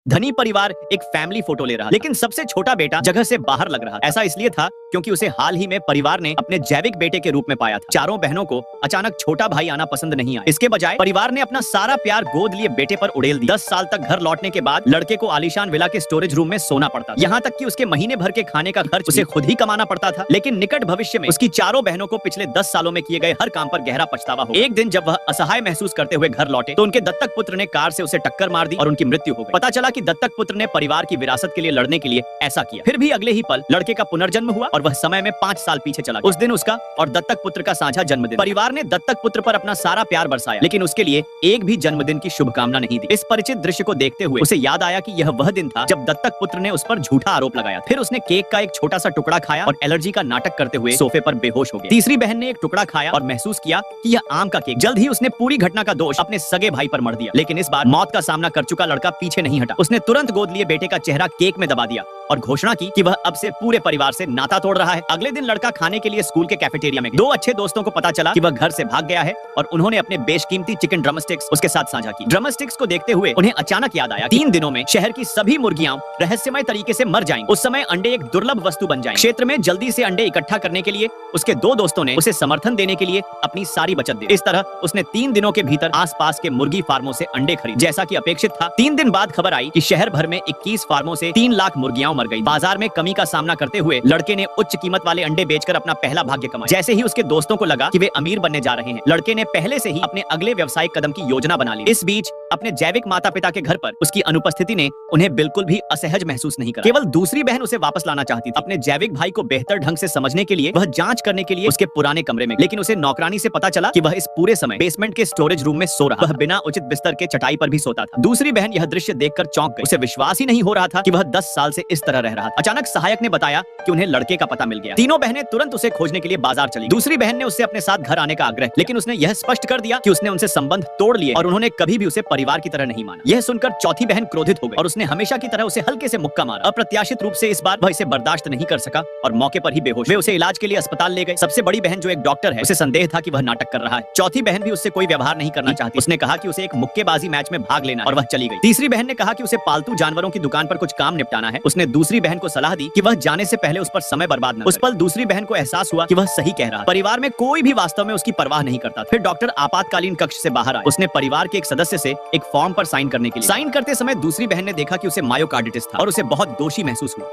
धनी परिवार एक फैमिली फोटो ले रहा, लेकिन सबसे छोटा बेटा जगह से बाहर लग रहा। ऐसा इसलिए था क्योंकि उसे हाल ही में परिवार ने अपने जैविक बेटे के रूप में पाया था। चारों बहनों को अचानक छोटा भाई आना पसंद नहीं आया। इसके बजाय परिवार ने अपना सारा प्यार गोद लिए बेटे पर उड़ेल दिया। 10 साल तक घर लौटने के बाद लड़के को आलीशान विला के स्टोरेज रूम में सोना पड़ता था। यहाँ तक कि उसके महीने भर के खाने का खर्च उसे खुद ही कमाना पड़ता था। लेकिन निकट भविष्य में उसकी चारों बहनों को पिछले 10 सालों में किए गए हर काम पर गहरा पछतावा हो। एक दिन जब वह असहाय महसूस करते हुए घर लौटे तो उनके दत्तक पुत्र ने कार से उसे टक्कर मार दी और उनकी मृत्यु हो गई। पता चला कि दत्तक पुत्र ने परिवार की विरासत के लिए लड़ने के लिए ऐसा किया। फिर भी अगले ही पल लड़के का पुनर्जन्म हुआ और वह समय में 5 साल पीछे चला गया। उस दिन उसका और दत्तक पुत्र का साझा जन्मदिन। परिवार ने दत्तक पुत्र पर अपना सारा प्यार बरसाया, लेकिन उसके लिए एक भी जन्मदिन की शुभकामना नहीं दी। इस परिचित दृश्य को देखते हुए उसे याद आया कि यह वह दिन था जब दत्तक पुत्र ने उस पर झूठा आरोप लगाया। फिर उसने केक का एक छोटा सा टुकड़ा खाया और एलर्जी का नाटक करते हुए सोफे पर बेहोश हो गया। तीसरी बहन ने एक टुकड़ा खाया और महसूस किया कि यह आम का केक। जल्द ही उसने पूरी घटना का दोष अपने सगे भाई पर मढ़ दिया, लेकिन इस बार मौत का सामना कर चुका लड़का पीछे नहीं हटा। उसने तुरंत गोद लिए बेटे का चेहरा केक में दबा दिया और घोषणा की कि वह अब से पूरे परिवार से नाता तोड़ रहा है। अगले दिन लड़का खाने के लिए स्कूल के कैफेटेरिया में गया। 2 अच्छे दोस्तों को पता चला कि वह घर से भाग गया है और उन्होंने अपने बेशकीमती चिकन ड्रमस्टिक्स उसके साथ साझा की। ड्रमस्टिक्स को देखते हुए उन्हें अचानक याद आया 3 दिनों में शहर की सभी मुर्गियां रहस्यमय तरीके से मर जाएंगी। उस समय अंडे एक दुर्लभ वस्तु बन जाएंगे। क्षेत्र में जल्दी से अंडे इकट्ठा करने के लिए उसके 2 दोस्तों ने उसे समर्थन देने के लिए अपनी सारी बचत दी। इस तरह उसने 3 दिनों के भीतर आसपास के मुर्गी फार्मों से अंडे खरीदे। जैसा कि अपेक्षित था, 3 दिन बाद खबर आई कि शहर भर में 21 फार्मों से 3 लाख मुर्गियां मर गई। बाजार में कमी का सामना करते हुए लड़के ने उच्च कीमत वाले अंडे बेचकर अपना पहला भाग्य कमाया। जैसे ही उसके दोस्तों को लगा कि वे अमीर बनने जा रहे हैं, लड़के ने पहले से ही अपने अगले व्यवसायिक कदम की योजना बना ली। इस बीच अपने जैविक माता पिता के घर पर उसकी अनुपस्थिति ने उन्हें बिल्कुल भी असहज महसूस नहीं करा। केवल दूसरी बहन उसे वापस लाना चाहती थी। अपने जैविक भाई को बेहतर ढंग से समझने के लिए वह जांच करने के लिए उसके पुराने कमरे में, लेकिन उसे नौकरानी से पता चला कि वह इस पूरे समय बेसमेंट के स्टोरेज रूम में सो रहा। वह बिना उचित बिस्तर के चटाई पर भी सोता था। दूसरी बहन यह दृश्य देखकर चौंक गई। उसे विश्वास ही नहीं हो रहा था कि वह 10 साल से इस तरह रह रहा था। अचानक सहायक ने बताया कि उन्हें लड़के का पता मिल गया। तीनों बहनें तुरंत उसे खोजने के लिए बाजार चली। दूसरी बहन ने उससे अपने साथ घर आने का आग्रह, लेकिन उसने यह स्पष्ट कर दिया कि उसने उनसे संबंध तोड़ लिए और उन्होंने कभी भी उसे परिवार की तरह नहीं माना। यह सुनकर चौथी बहन क्रोधित हो गई और उसने हमेशा की तरह उसे हल्के से मुक्का मारा। अप्रत्याशित रूप से इस बार वह इसे बर्दाश्त नहीं कर सका और मौके पर ही बेहोश। वे उसे इलाज के लिए अस्पताल ले गए। सबसे बड़ी बहन जो एक डॉक्टर है, उसे संदेह था कि वह नाटक कर रहा है। चौथी बहन भी उससे कोई व्यवहार नहीं करना चाहती। उसने कहा कि उसे एक मुक्केबाजी मैच में भाग लेना और वह चली गई। तीसरी बहन ने कहा कि उसे पालतू जानवरों की दुकान पर कुछ काम निपटाना है। उसने दूसरी बहन को सलाह दी कि वह जाने से पहले उस पर समय बर्बाद न करे। उस पल दूसरी बहन को एहसास हुआ कि वह सही कह रहा है। परिवार में कोई भी वास्तव में उसकी परवाह नहीं करता। फिर डॉक्टर आपातकालीन कक्ष से बाहर आए। उसने परिवार के एक सदस्य से एक फॉर्म पर साइन करने के लिए साइन करते समय दूसरी बहन ने देखा कि उसे मायोकार्डिटिस था और उसे बहुत दोषी महसूस हुआ।